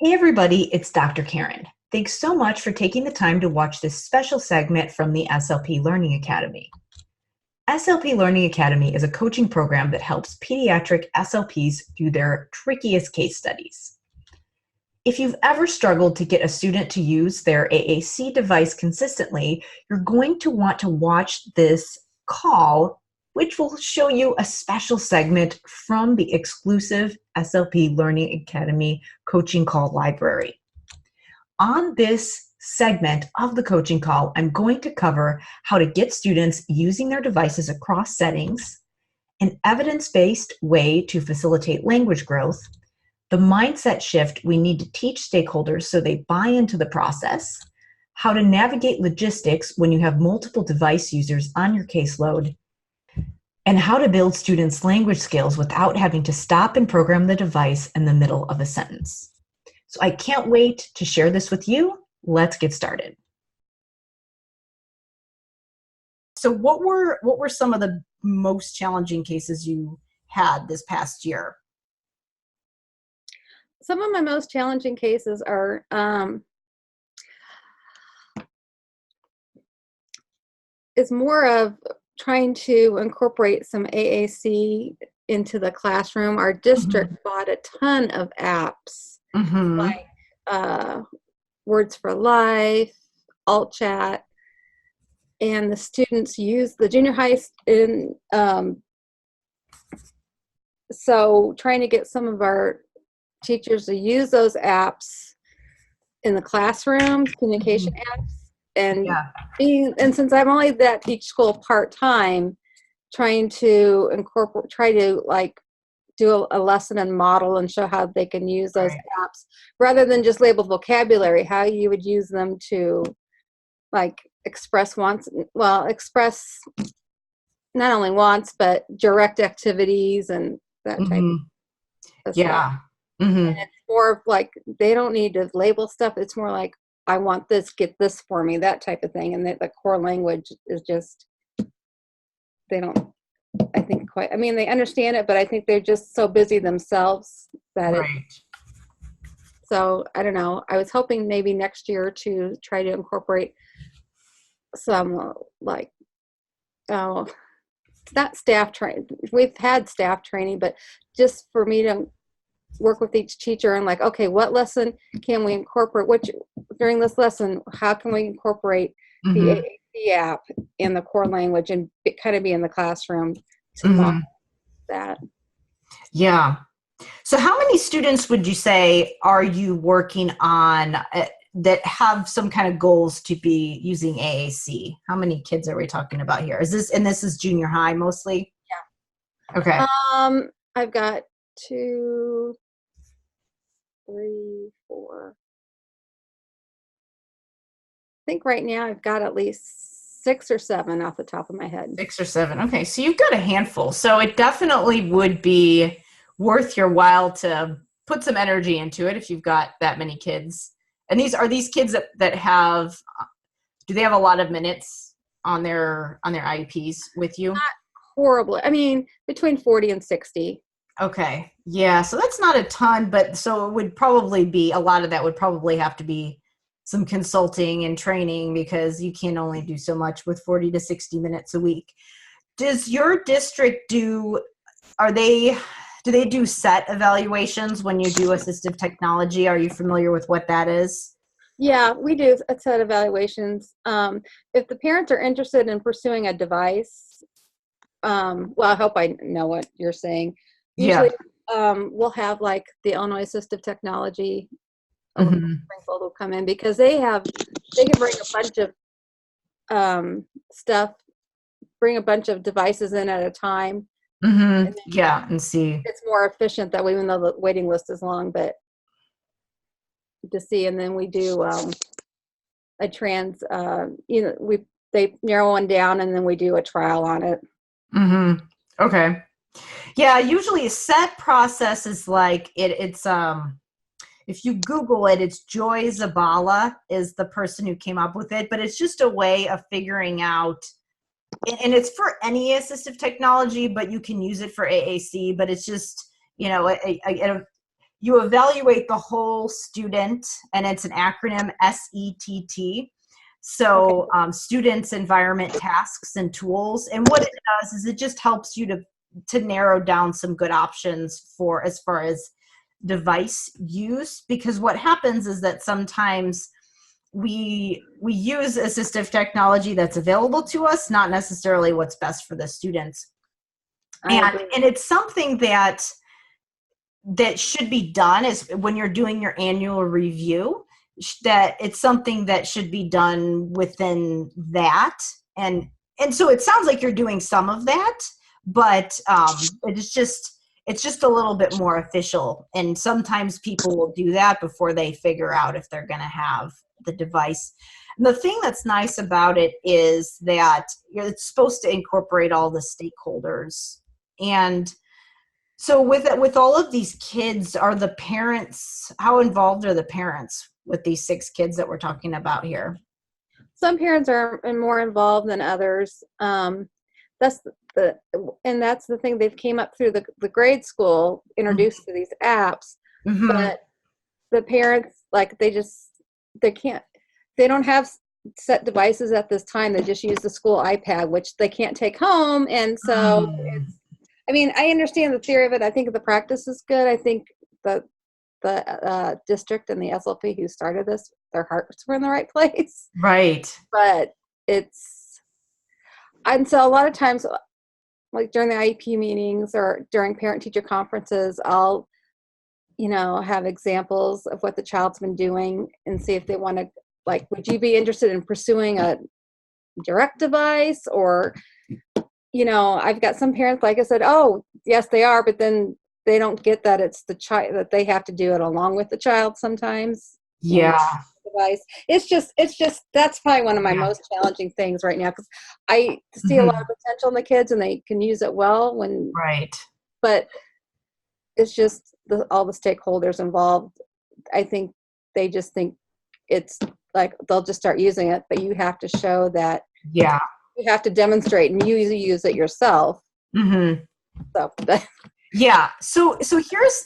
Hey everybody, it's Dr. Karen. Thanks so much for taking the time to watch this special segment from the SLP Learning Academy. SLP Learning Academy is a coaching program that helps pediatric SLPs through their trickiest case studies. If you've ever struggled to get a student to use their AAC device consistently, you're going to want to watch this call, which will show you a special segment from the exclusive SLP Learning Academy coaching call library. On this segment of the coaching call, I'm going to cover how to get students using their devices across settings, an evidence-based way to facilitate language growth, the mindset shift we need to teach stakeholders so they buy into the process, how to navigate logistics when you have multiple device users on your caseload, and how to build students' language skills without having to stop and program the device in the middle of a sentence. So I can't wait to share this with you. Let's get started. So what were some of the most challenging cases you had this past year? Some of my most challenging cases are is more of trying to incorporate some AAC into the classroom. Our district bought a ton of apps like Words for Life, Alt Chat, and the students use the junior high in so trying to get some of our teachers to use those apps in the classroom, communication apps, and since I'm only at each school part-time, trying to try to like do a lesson and model and show how they can use those apps rather than just labeled vocabulary, how you would use them to like express wants, express not only wants, but direct activities and that type of stuff. And it's more of like, they don't need to label stuff. It's more like, I want this, get this for me, that type of thing. And the core language is just, they don't, I think quite, I mean, they understand it, but I think they're just so busy themselves that so I don't know. I was hoping maybe next year to try to incorporate some like, not staff training. We've had staff training, but just for me to work with each teacher and like, okay, what lesson can we incorporate? During this lesson, how can we incorporate the AAC app in the core language and kind of be in the classroom to model that? Yeah. So how many students would you say are you working on that have some kind of goals to be using AAC? How many kids are we talking about here? This is junior high mostly? Yeah. Okay. I've got 2, 3, 4. I think right now I've got at least 6 or 7 off the top of my head. 6 or 7. Okay, so you've got a handful. So it definitely would be worth your while to put some energy into it if you've got that many kids. And are these kids that have, do they have a lot of minutes on their IEPs with you? Not horribly. I mean, between 40 and 60. Okay. Yeah. So that's not a ton, but so it would probably be, a lot of that would probably have to be some consulting and training because you can only do so much with 40 to 60 minutes a week. Does your district do they do SETT evaluations when you do assistive technology? Are you familiar with what that is? Yeah, we do a SETT evaluations. If the parents are interested in pursuing a device, well, I hope I know what you're saying. Usually, we'll have like the Illinois Assistive Technology Springfield will come in because they can bring a bunch of stuff, bring a bunch of devices in at a time. And see. It's more efficient that way, even though the waiting list is long, but to see, and then we do a trans, they narrow one down and then we do a trial on it. Okay. Yeah, usually a SETT process is like, it's if you Google it, it's Joy Zabala is the person who came up with it, but it's just a way of figuring out, and it's for any assistive technology, but you can use it for AAC, but it's just, you evaluate the whole student, and it's an acronym, SETT. So students, environment, tasks, and tools. And what it does is it just helps you to narrow down some good options for as far as device use, because what happens is that sometimes we use assistive technology that's available to us, not necessarily what's best for the students. And it's something that should be done is when you're doing your annual review, that it's something that should be done within that. And so it sounds like you're doing some of that, but it's just a little bit more official. And sometimes people will do that before they figure out if they're going to have the device. And the thing that's nice about it is that it's supposed to incorporate all the stakeholders. And so with all of these kids, are the parents, how involved are the parents with these 6 kids that we're talking about here? Some parents are more involved than others. That's the thing, they've came up through the grade school introduced to these apps, but the parents, like, they don't have set devices at this time. They just use the school iPad, which they can't take home. And so I understand the theory of it. I think the practice is good. I think the district and the SLP who started this, their hearts were in the right place. Right. But and so a lot of times, like during the IEP meetings or during parent-teacher conferences, I'll, have examples of what the child's been doing and see if they want to, like, would you be interested in pursuing a direct device? Or, I've got some parents, like I said, oh, yes, they are, but then they don't get that it's the child, that they have to do it along with the child sometimes. Yeah. Device. It's just that's probably one of my most challenging things right now, because I see a lot of potential in the kids and they can use it well but it's just all the stakeholders involved. I think they just think it's like they'll just start using it, but you have to show that you have to demonstrate and you use it yourself. So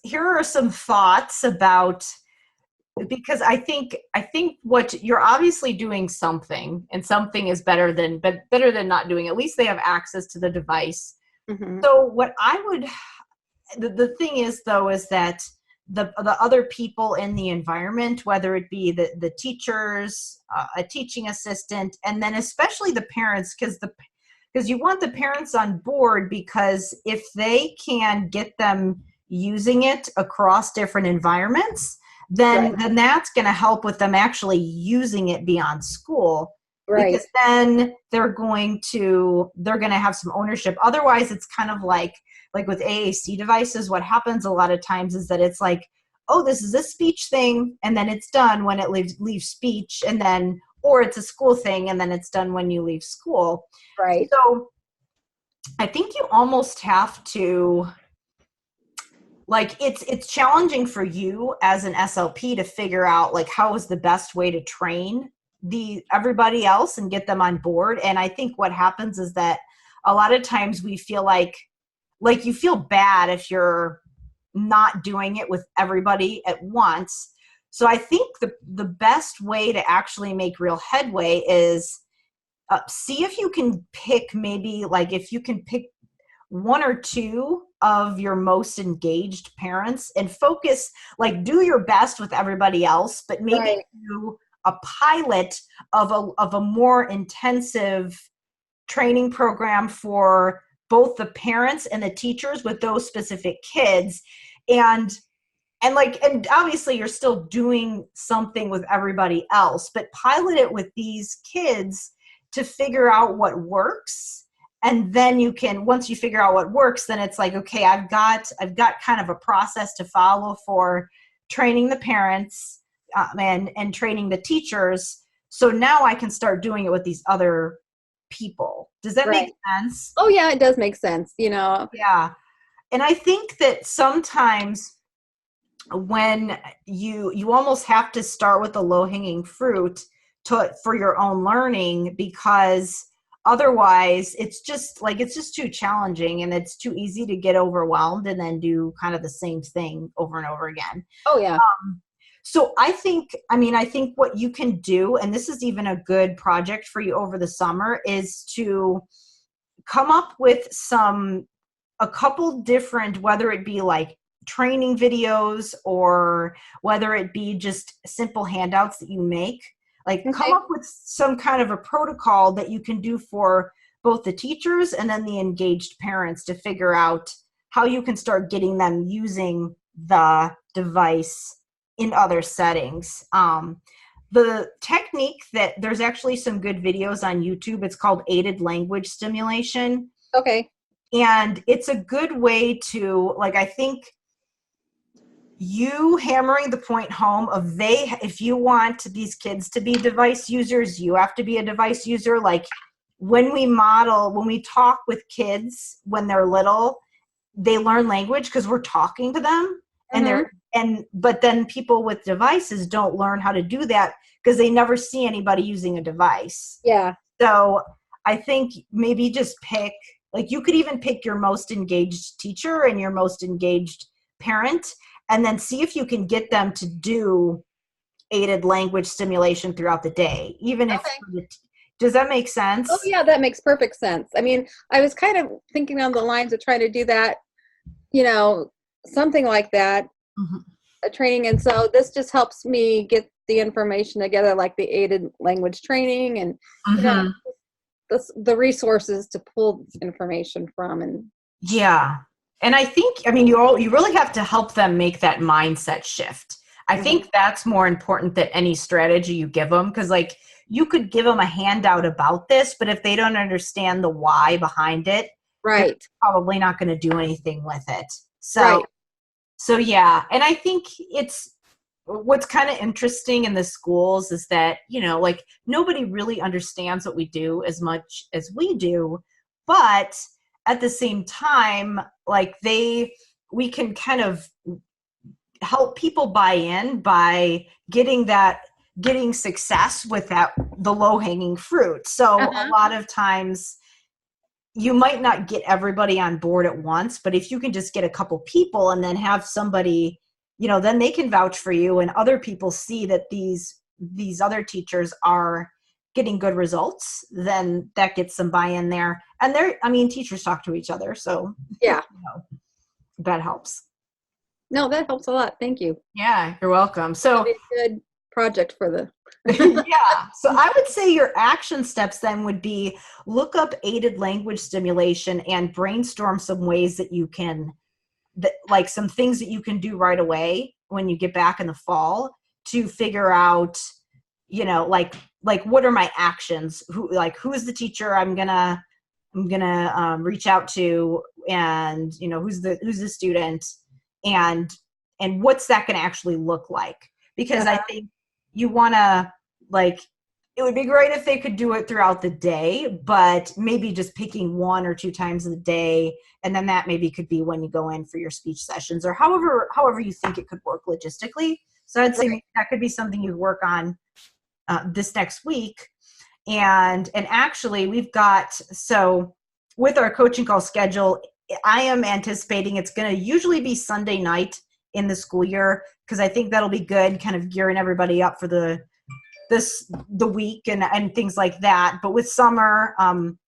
here are some thoughts about, because I think what you're obviously doing something, and something is better than not doing. At least they have access to the device. So what I would, the thing is though, is that the other people in the environment, whether it be the teachers, a teaching assistant, and then especially the parents, because you want the parents on board, because if they can get them using it across different environments, then that's going to help with them actually using it beyond school. Because then they're going to have some ownership. Otherwise, it's kind of like with AAC devices, what happens a lot of times is that it's like, oh, this is a speech thing, and then it's done when it leaves speech, and then, or it's a school thing, and then it's done when you leave school. So I think you almost have to, like, it's challenging for you as an SLP to figure out, like, how is the best way to train everybody else and get them on board. And I think what happens is that a lot of times we feel like you feel bad if you're not doing it with everybody at once. So I think the best way to actually make real headway is see if you can pick, maybe, like, if you can pick 1 or 2 of your most engaged parents and focus, like, do your best with everybody else, but maybe do a pilot of a more intensive training program for both the parents and the teachers with those specific kids. And obviously you're still doing something with everybody else, but pilot it with these kids to figure out what works. And then you can, once you figure out what works, then it's like, okay, I've got kind of a process to follow for training the parents and training the teachers. So now I can start doing it with these other people. Does that make sense? Oh yeah, it does make sense. Yeah. And I think that sometimes when you almost have to start with the low-hanging fruit for your own learning, because otherwise it's just too challenging, and it's too easy to get overwhelmed and then do kind of the same thing over and over again. Oh yeah. So I think what you can do, and this is even a good project for you over the summer, is to come up with a couple different, whether it be like training videos or whether it be just simple handouts that you make, like come up with some kind of a protocol that you can do for both the teachers and then the engaged parents to figure out how you can start getting them using the device in other settings. The technique that there's actually some good videos on YouTube, it's called aided language stimulation. Okay. And it's a good way to, like, I think you hammering the point home of if you want these kids to be device users, you have to be a device user. Like when we talk with kids when they're little, they learn language because we're talking to them. But then people with devices don't learn how to do that because they never see anybody using a device. Yeah. So I think maybe just you could even pick your most engaged teacher and your most engaged parent, and then see if you can get them to do aided language stimulation throughout the day, even if. Does that make sense? Oh yeah, that makes perfect sense. I mean, I was kind of thinking on the lines of trying to do that, something like that, a training. And so this just helps me get the information together, like the aided language training and the resources to pull information from. And and I think, you really have to help them make that mindset shift. I think that's more important than any strategy you give them, because like you could give them a handout about this, but if they don't understand the why behind it, they're probably not going to do anything with it. So yeah, and I think what's kind of interesting in the schools is that, like nobody really understands what we do as much as we do, but at the same time, like we can kind of help people buy in by getting success with the low-hanging fruit. So a lot of times you might not get everybody on board at once, but if you can just get a couple people and then have somebody, then they can vouch for you, and other people see that these other teachers are getting good results, then that gets some buy-in there. And teachers talk to each other. So that helps. No, that helps a lot. Thank you. Yeah, you're welcome. So a good project for the So I would say your action steps then would be look up aided language stimulation and brainstorm some ways that you can, some things that you can do right away when you get back in the fall to figure out, what are my actions? Who's the teacher I'm gonna reach out to, and who's the student, and what's that going to actually look like? Because I think you want to, it would be great if they could do it throughout the day, but maybe just picking 1 or 2 times a day, and then that maybe could be when you go in for your speech sessions, or however you think it could work logistically. So I'd say that could be something you work on this next week. And actually we've got, so with our coaching call schedule, I am anticipating it's going to usually be Sunday night in the school year, because I think that'll be good, kind of gearing everybody up for the week and things like that. But with summer, I'm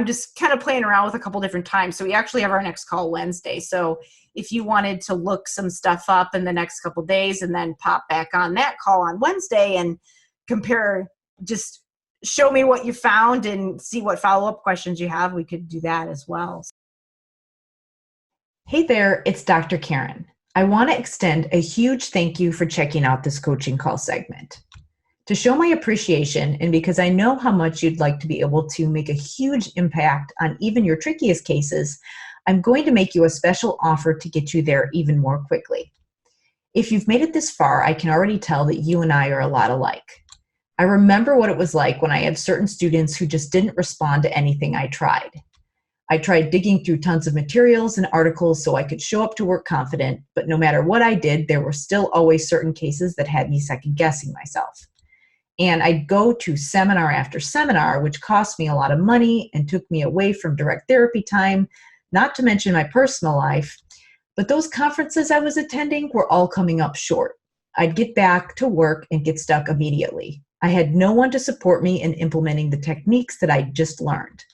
just kind of playing around with a couple different times. So we actually have our next call Wednesday. So if you wanted to look some stuff up in the next couple days and then pop back on that call on Wednesday and compare, just show me what you found and see what follow-up questions you have, we could do that as well. Hey there, it's Dr. Karen. I want to extend a huge thank you for checking out this coaching call segment. To show my appreciation, and because I know how much you'd like to be able to make a huge impact on even your trickiest cases, I'm going to make you a special offer to get you there even more quickly. If you've made it this far, I can already tell that you and I are a lot alike. I remember what it was like when I had certain students who just didn't respond to anything I tried. I tried digging through tons of materials and articles so I could show up to work confident, but no matter what I did, there were still always certain cases that had me second guessing myself. And I'd go to seminar after seminar, which cost me a lot of money and took me away from direct therapy time, not to mention my personal life. But those conferences I was attending were all coming up short. I'd get back to work and get stuck immediately. I had no one to support me in implementing the techniques that I'd just learned.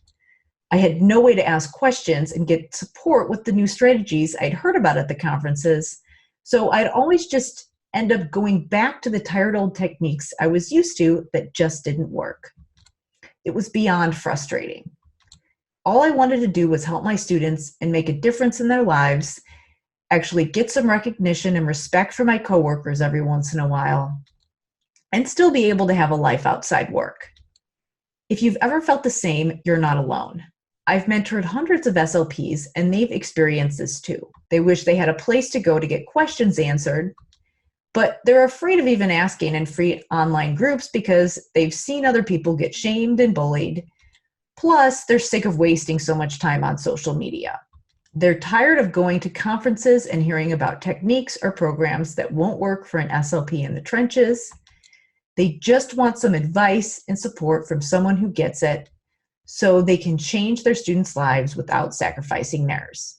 I had no way to ask questions and get support with the new strategies I'd heard about at the conferences. So I'd always just end up going back to the tired old techniques I was used to that just didn't work. It was beyond frustrating. All I wanted to do was help my students and make a difference in their lives, actually get some recognition and respect from my coworkers every once in a while, and still be able to have a life outside work. If you've ever felt the same, you're not alone. I've mentored hundreds of SLPs, and they've experienced this too. They wish they had a place to go to get questions answered, but they're afraid of even asking in free online groups because they've seen other people get shamed and bullied. Plus, they're sick of wasting so much time on social media. They're tired of going to conferences and hearing about techniques or programs that won't work for an SLP in the trenches. They just want some advice and support from someone who gets it, so they can change their students' lives without sacrificing theirs.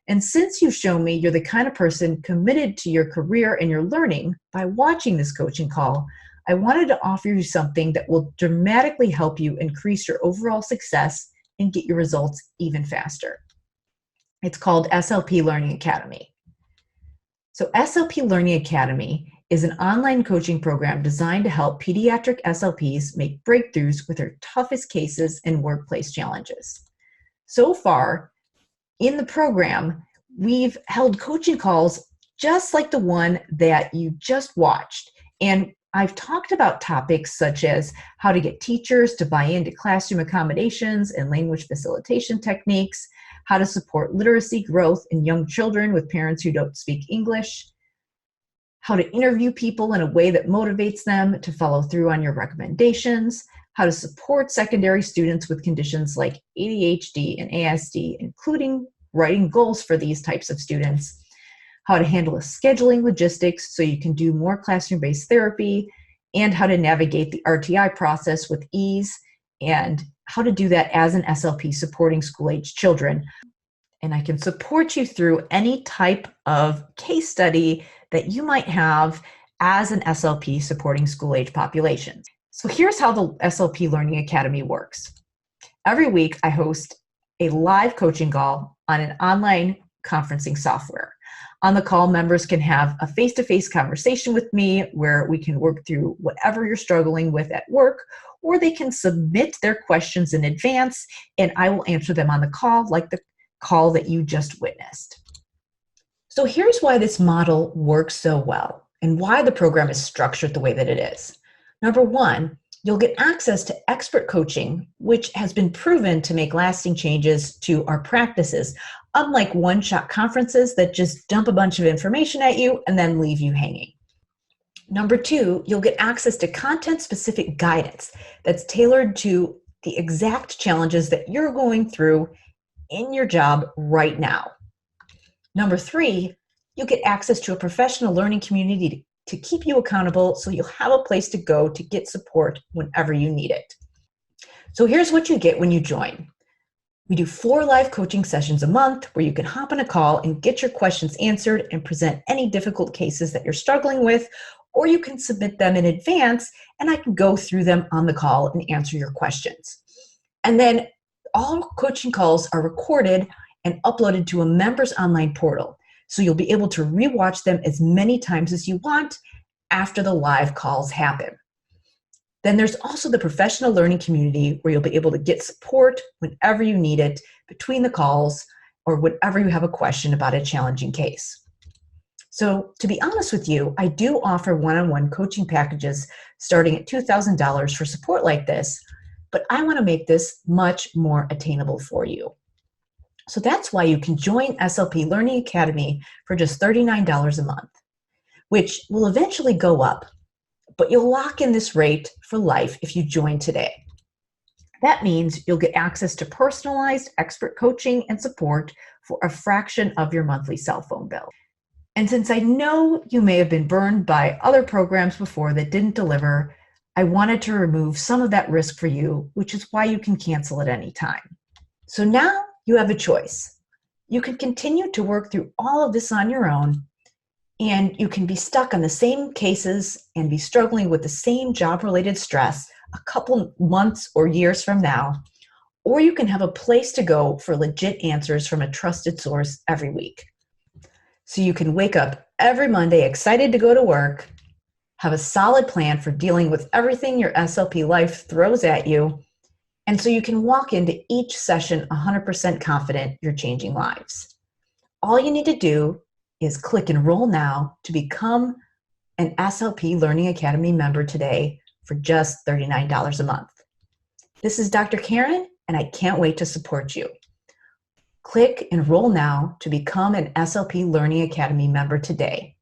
And since you've shown me you're the kind of person committed to your career and your learning by watching this coaching call, I wanted to offer you something that will dramatically help you increase your overall success and get your results even faster. It's called SLP Learning Academy. So SLP Learning Academy is an online coaching program designed to help pediatric SLPs make breakthroughs with their toughest cases and workplace challenges. So far, in the program, we've held coaching calls just like the one that you just watched. And I've talked about topics such as how to get teachers to buy into classroom accommodations and language facilitation techniques, how to support literacy growth in young children with parents who don't speak English, how to interview people in a way that motivates them to follow through on your recommendations, how to support secondary students with conditions like ADHD and ASD, including writing goals for these types of students, how to handle scheduling logistics so you can do more classroom-based therapy, and how to navigate the RTI process with ease, and how to do that as an SLP supporting school-age children. And I can support you through any type of case study that you might have as an SLP supporting school-age populations. So here's how the SLP Learning Academy works. Every week, I host a live coaching call on an online conferencing software. On the call, members can have a face-to-face conversation with me where we can work through whatever you're struggling with at work, or they can submit their questions in advance, and I will answer them on the call, like the call that you just witnessed. So here's why this model works so well and why the program is structured the way that it is. Number one, you'll get access to expert coaching, which has been proven to make lasting changes to our practices, unlike one-shot conferences that just dump a bunch of information at you and then leave you hanging. Number two, you'll get access to content-specific guidance that's tailored to the exact challenges that you're going through in your job right now. Number three, you'll get access to a professional learning community to keep you accountable, so you'll have a place to go to get support whenever you need it. So here's what you get when you join. We do 4 live coaching sessions a month where you can hop on a call and get your questions answered and present any difficult cases that you're struggling with, or you can submit them in advance and I can go through them on the call and answer your questions. And then all coaching calls are recorded and uploaded to a members online portal. So you'll be able to rewatch them as many times as you want after the live calls happen. Then there's also the professional learning community where you'll be able to get support whenever you need it between the calls or whenever you have a question about a challenging case. So to be honest with you, I do offer one-on-one coaching packages starting at $2,000 for support like this, but I want to make this much more attainable for you. So that's why you can join SLP Learning Academy for just $39 a month, which will eventually go up, but you'll lock in this rate for life if you join today. That means you'll get access to personalized expert coaching and support for a fraction of your monthly cell phone bill. And since I know you may have been burned by other programs before that didn't deliver, I wanted to remove some of that risk for you, which is why you can cancel at any time. So now you have a choice. You can continue to work through all of this on your own, and you can be stuck on the same cases and be struggling with the same job-related stress a couple months or years from now, or you can have a place to go for legit answers from a trusted source every week. So you can wake up every Monday excited to go to work, have a solid plan for dealing with everything your SLP life throws at you, and so you can walk into each session 100% confident you're changing lives. All you need to do is click Enroll Now to become an SLP Learning Academy member today for just $39 a month. This is Dr. Karen, and I can't wait to support you. Click Enroll Now to become an SLP Learning Academy member today.